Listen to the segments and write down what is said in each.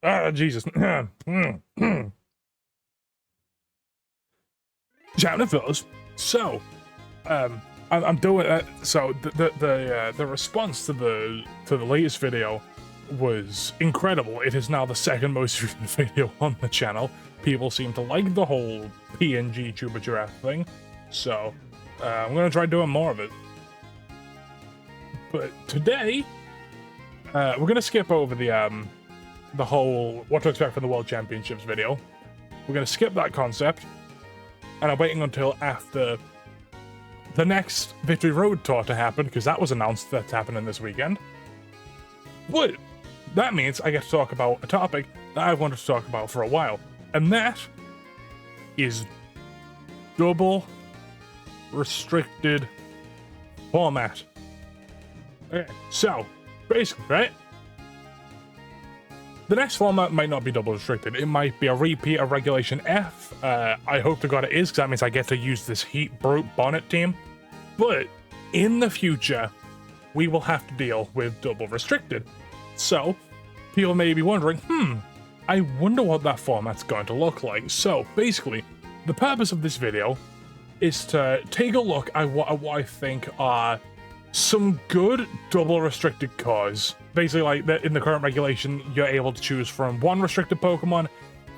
Ah, Jesus. Chatting fellas. So, I'm doing so the response to the latest video was incredible. It is now the second most viewed video on the channel. People seem to like the whole PNG Chuba Giraffe thing, so I'm gonna try doing more of it. But today, we're gonna skip over the whole what to expect from the World Championships video. We're gonna skip that concept, and I'm waiting until after the next Victory Road tour to happen, because that was announced that's happening this weekend. But that means I get to talk about a topic that I've wanted to talk about for a while, and that is double restricted format. Okay, so basically, right? The next format might not be double restricted. It might be a repeat of Regulation F. I hope to God it is, because that means I get to use this Heat Brute Bonnet team. But in the future, we will have to deal with double restricted. So, people may be wondering, I wonder what that format's going to look like. So, basically, the purpose of this video is to take a look at what I think are some good double restricted cores. Basically, like in the current regulation, you're able to choose from one restricted Pokemon.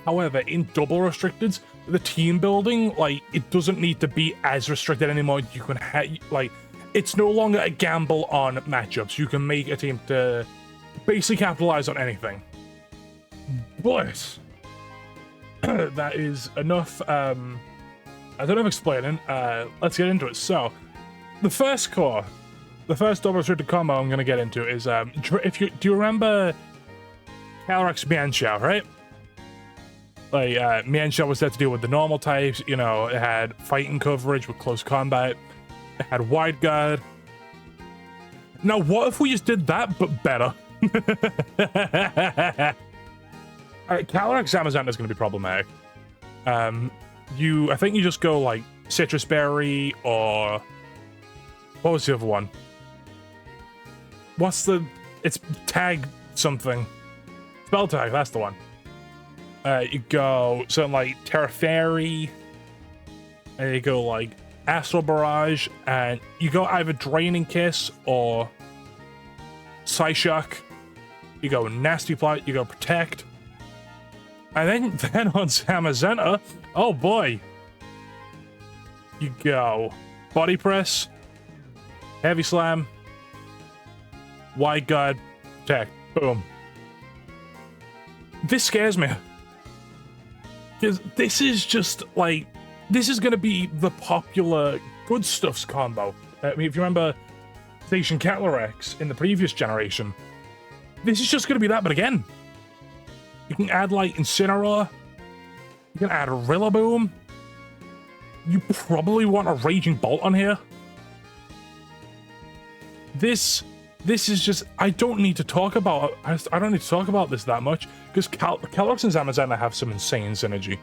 However, in double restricteds, the team building, like, it doesn't need to be as restricted anymore. You can it's no longer a gamble on matchups. You can make a team to basically capitalize on anything. But that is enough. I don't know if explaining. Let's get into it. So, the first core. The first double restricted combo I'm going to get into is, do you remember Calyrex Mienshao, right? Like, Mienshao was there to deal with the normal types, you know, it had fighting coverage with close combat, it had wide guard. Now, what if we just did that, but better? Alright, Calyrex Amazon is going to be problematic. I think you just go, like, Citrus Berry, or... what was the other one? It's tag something. Spell tag, that's the one. You go something like Terra Fairy, and you go like Astral Barrage, and you go either Draining Kiss or Psyshock. You go Nasty Plot, you go Protect. And then on Zamazenta, oh boy. You go Body Press, Heavy Slam, Wide Guard, Protect. Boom. This scares me. Because this is just, like, this is going to be the popular good stuffs combo. I mean, if you remember Zacian Calyrex in the previous generation, this is just going to be that, but again. You can add, like, Incineroar. You can add Rillaboom. You probably want a Raging Bolt on here. This is just, I don't need to talk about this that much, because Calyrex and Zamazenta have some insane synergy.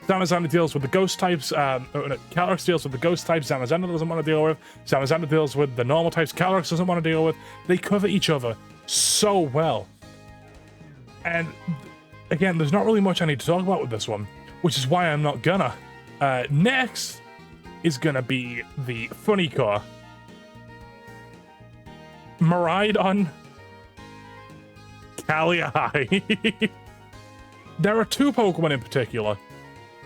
Zamazenta deals with the ghost types, Calyrex deals with the ghost types Zamazenta doesn't want to deal with, Zamazenta deals with the normal types Calyrex doesn't want to deal with. They cover each other so well. And again, there's not really much I need to talk about with this one, which is why I'm not gonna. Next is gonna be the funny core. Miraidon, Calyrex-I. There are two Pokemon in particular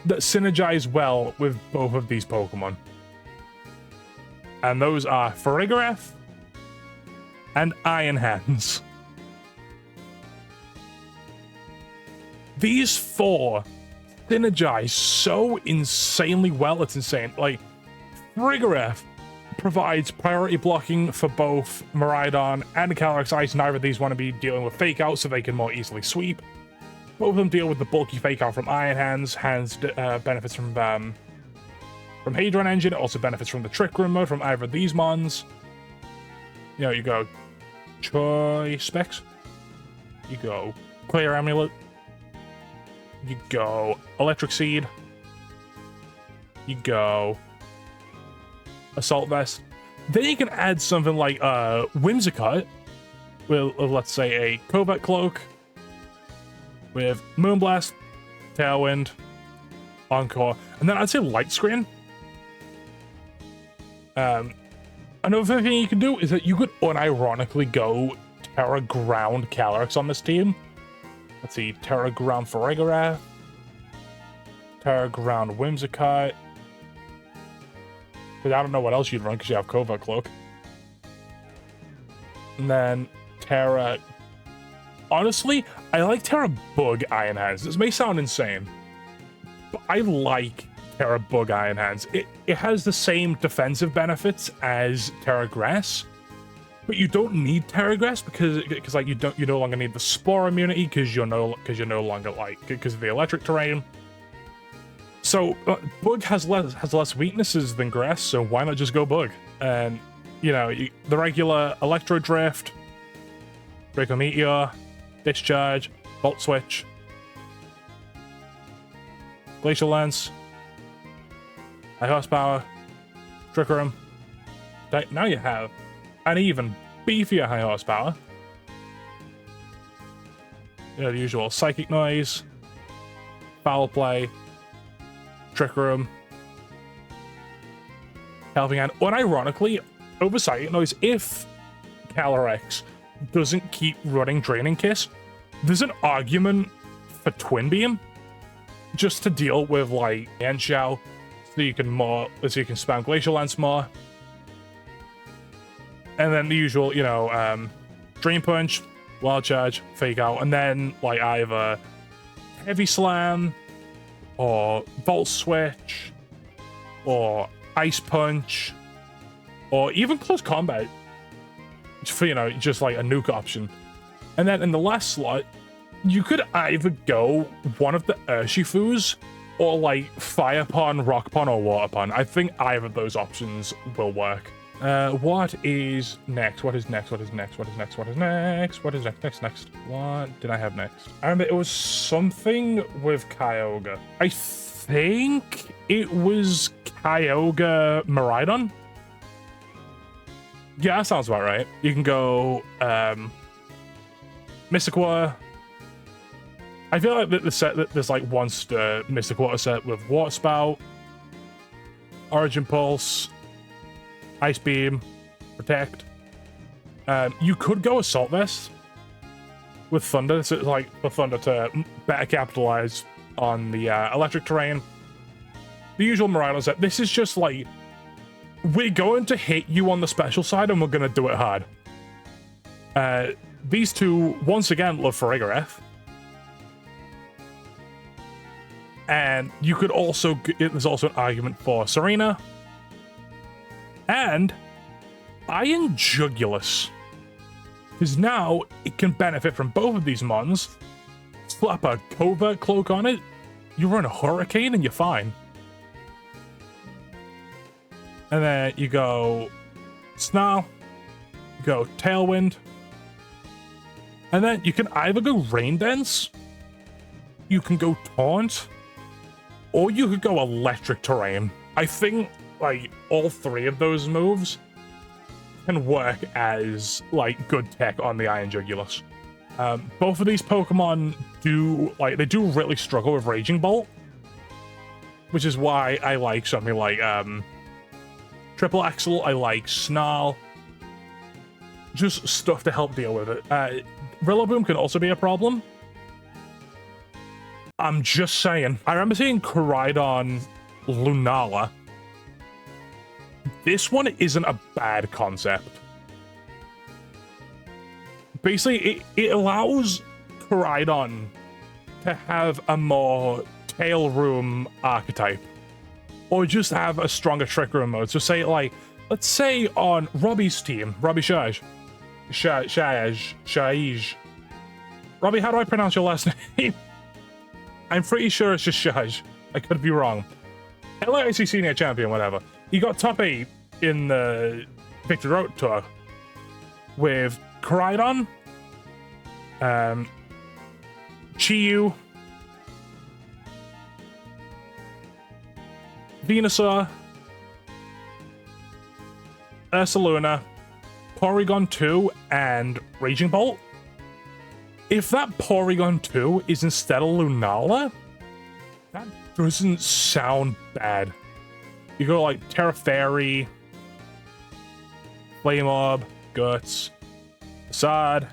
that synergize well with both of these Pokemon. And those are Farigiraf and Iron Hands. These four synergize so insanely well, it's insane. Like, Farigiraf provides priority blocking for both Miraidon and Calyrex-I, so neither of these want to be dealing with Fake Out, so they can more easily sweep. Both of them deal with the bulky Fake Out from Iron Hands. Hands benefits from Hadron Engine, it also benefits from the Trick Room mode from either of these mons. You know, you go Choice Specs, you go Clear Amulet, you go Electric Seed, you go Assault Vest. Then you can add something like Whimsicott with, let's say, a Covert Cloak, with Moonblast, Tailwind, Encore, and then I'd say Light Screen. Another thing you can do is that you could unironically go Terra Ground Calyrex on this team. Let's see, Terra Ground Farigiraf, Terra Ground Whimsicott. Because I don't know what else you'd run because you have Covert Cloak. And then Terra... Honestly, I like Terra Bug Iron Hands. This may sound insane, but I like Terra Bug Iron Hands. It has the same defensive benefits as Terra Grass, but you don't need Terra Grass because like you no longer need the Spore immunity because you're no longer like because of the electric terrain. So Bug has less weaknesses than Grass, so why not just go Bug? And you know the regular Electro Drift, Draco Meteor, Discharge, Volt Switch, Glacial Lance, High Horsepower, Trick Room. Now you have an even beefier High Horsepower. You know, the usual Psychic Noise, Foul Play, Trick Room, Helping Hand. Unironically, over Psychic Noise, if Calyrex doesn't keep running Draining Kiss, there's an argument for Twin Beam just to deal with like Yanxiao, so you can spam Glacial Lance more. And then the usual, you know, Dream Punch, Wild Charge, Fake Out, and then like either Heavy Slam or Volt Switch or Ice Punch or even Close Combat for, you know, just like a nuke option. And then in the last slot, you could either go one of the Urshifus or like Fire Pond, Rock Pond, or Water Pond. I think either of those options will work. What is next? What is next? What is next? What is next? What is next? What is next? Next. What did I have next? I remember it was something with Kyogre. I think it was Kyogre Miraidon. Yeah, that sounds about right. You can go Mystic Water. I feel like the set that there's like one Mystic Water set with Water Spout, Origin Pulse, Ice Beam, Protect. You could go Assault Vest with Thunder, so it's like for Thunder to better capitalize on the electric terrain. The usual Miraidon set. This is just like, we're going to hit you on the special side and we're going to do it hard. These two, once again, love Farigiraf. And you could also, there's also an argument for Serena. And Iron Jugulus. Because now it can benefit from both of these mons. Slap a Covert Cloak on it, you run a Hurricane and you're fine. And then you go Snarl, you go Tailwind, and then you can either go Rain Dance, you can go Taunt, or you could go Electric Terrain. I think like all three of those moves can work as like good tech on the Iron Jugulus. Both of these Pokemon do really struggle with Raging Bolt, which is why I like something like Triple Axle. I like Snarl, just stuff to help deal with it. Rillaboom can also be a problem. I'm just saying. I remember seeing Koraidon Lunala. This one isn't a bad concept. Basically, it allows Koraidon to have a more Tail Room archetype. Or just have a stronger Trick Room mode. So say, like, let's say on Robbie's team, Robbie Shaj. Robbie, how do I pronounce your last name? I'm pretty sure it's just Shaj. I could be wrong. LAIC Senior Champion, whatever. He got top 8 in the Victory Road Tour with Koraidon, Chiyu, Venusaur, Ursaluna, Porygon 2, and Raging Bolt. If that Porygon 2 is instead of Lunala, that doesn't sound bad. You go like Terra Fairy, Flame Orb, Guts, Facade,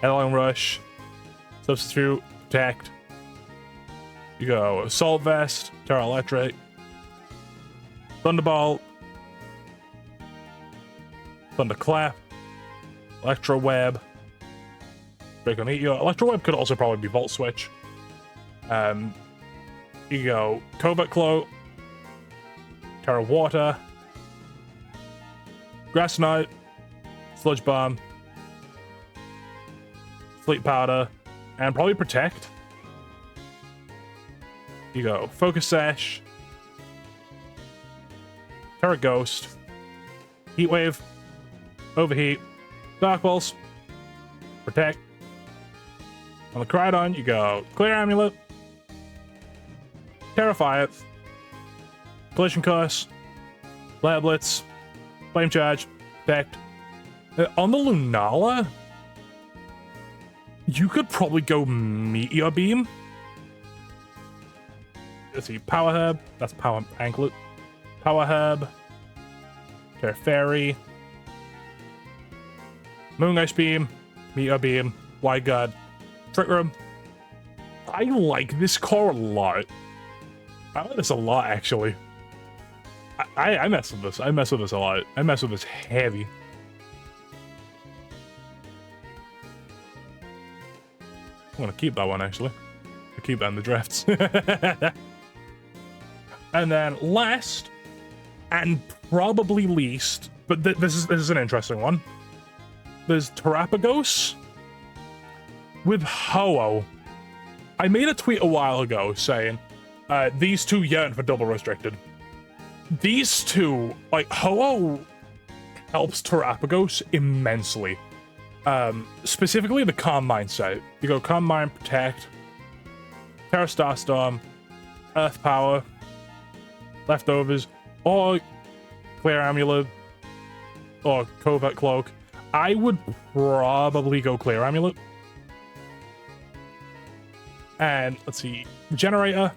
Headlong Rush, Substitute, Protect. You go Assault Vest, Terra Electric, Thunderbolt, Thunderclap, Electro Web, Draco Meteor. Electro Web could also probably be Volt Switch. You go Covert Cloak, Terra Water, Grass Knot, Sludge Bomb, Sleep Powder, and probably Protect. You go Focus Sash, Terra Ghost, Heat Wave, Overheat, Dark Pulse, Protect. On the Koraidon, you go Clear Amulet, Terrify It, Collision Course, Flare Blitz, Flame Charge, Protect. On the Lunala, you could probably go Meteor Beam. Let's see, Power Herb, that's Power Anklet. Power Herb, Terra Fairy, Moon Ice Beam, Meteor Beam, Wide Guard, Trick Room. I like this core a lot. I like this a lot, actually. I mess with this. I mess with this a lot. I mess with this heavy. I'm gonna keep that one, actually. I'll keep that in the drafts. And then last, and probably least, but this is an interesting one. There's Terapagos with Ho-Oh. I made a tweet a while ago saying, these two yearn for double restricted. These two, like, Ho-Oh helps Terapagos immensely. Specifically the Calm Mind set. You go Calm Mind, Protect, Terra Starstorm, Earth Power, Leftovers, or Clear Amulet, or Covert Cloak. I would probably go Clear Amulet. And let's see, Generator.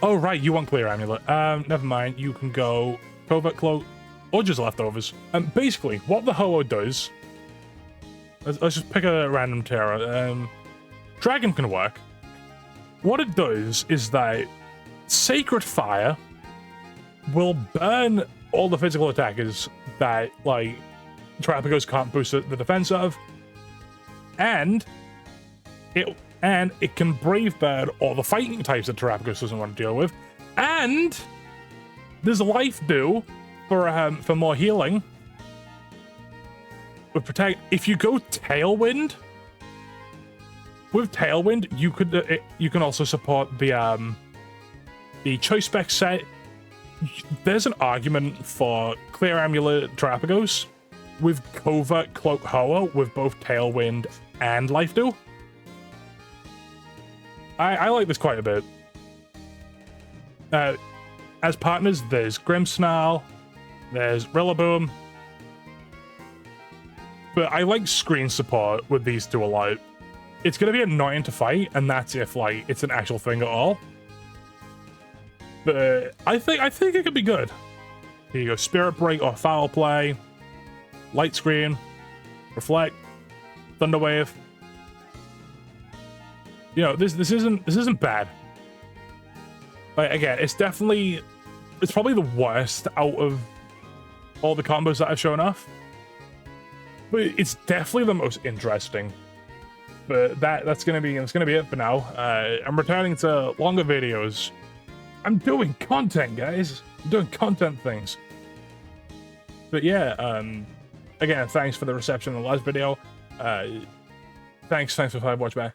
Oh right, you want Clear Amulet. Never mind. You can go Covert Cloak or just Leftovers. And basically, what the Ho-Oh does. Let's just pick a random Terra. Dragon can work. What it does is that Sacred Fire will burn all the physical attackers that, like, Terapagos can't boost the defense of, and it can Brave Bird all the fighting types that Terapagos doesn't want to deal with, and there's Life Dew for more healing. With Protect, if you go Tailwind, with Tailwind, you can also support the Choice Spec set. There's an argument for Clear Amulet Terapagos with Covert Cloak Ho-Oh with both Tailwind and Life Dew. I like this quite a bit. As partners, there's Grimmsnarl, there's Rillaboom. But I like screen support with these two a lot. It's going to be annoying to fight, and that's if, like, it's an actual thing at all. But I think it could be good. Here you go, Spirit Break or Foul Play, Light Screen, Reflect, Thunder Wave. You know, this isn't bad. Like, again, it's probably the worst out of all the combos that I've shown off. But it's definitely the most interesting. But that's gonna be it for now. I'm returning to longer videos. I'm doing content, guys. I'm doing content things. But yeah, again, thanks for the reception in the last video. Thanks for watching back.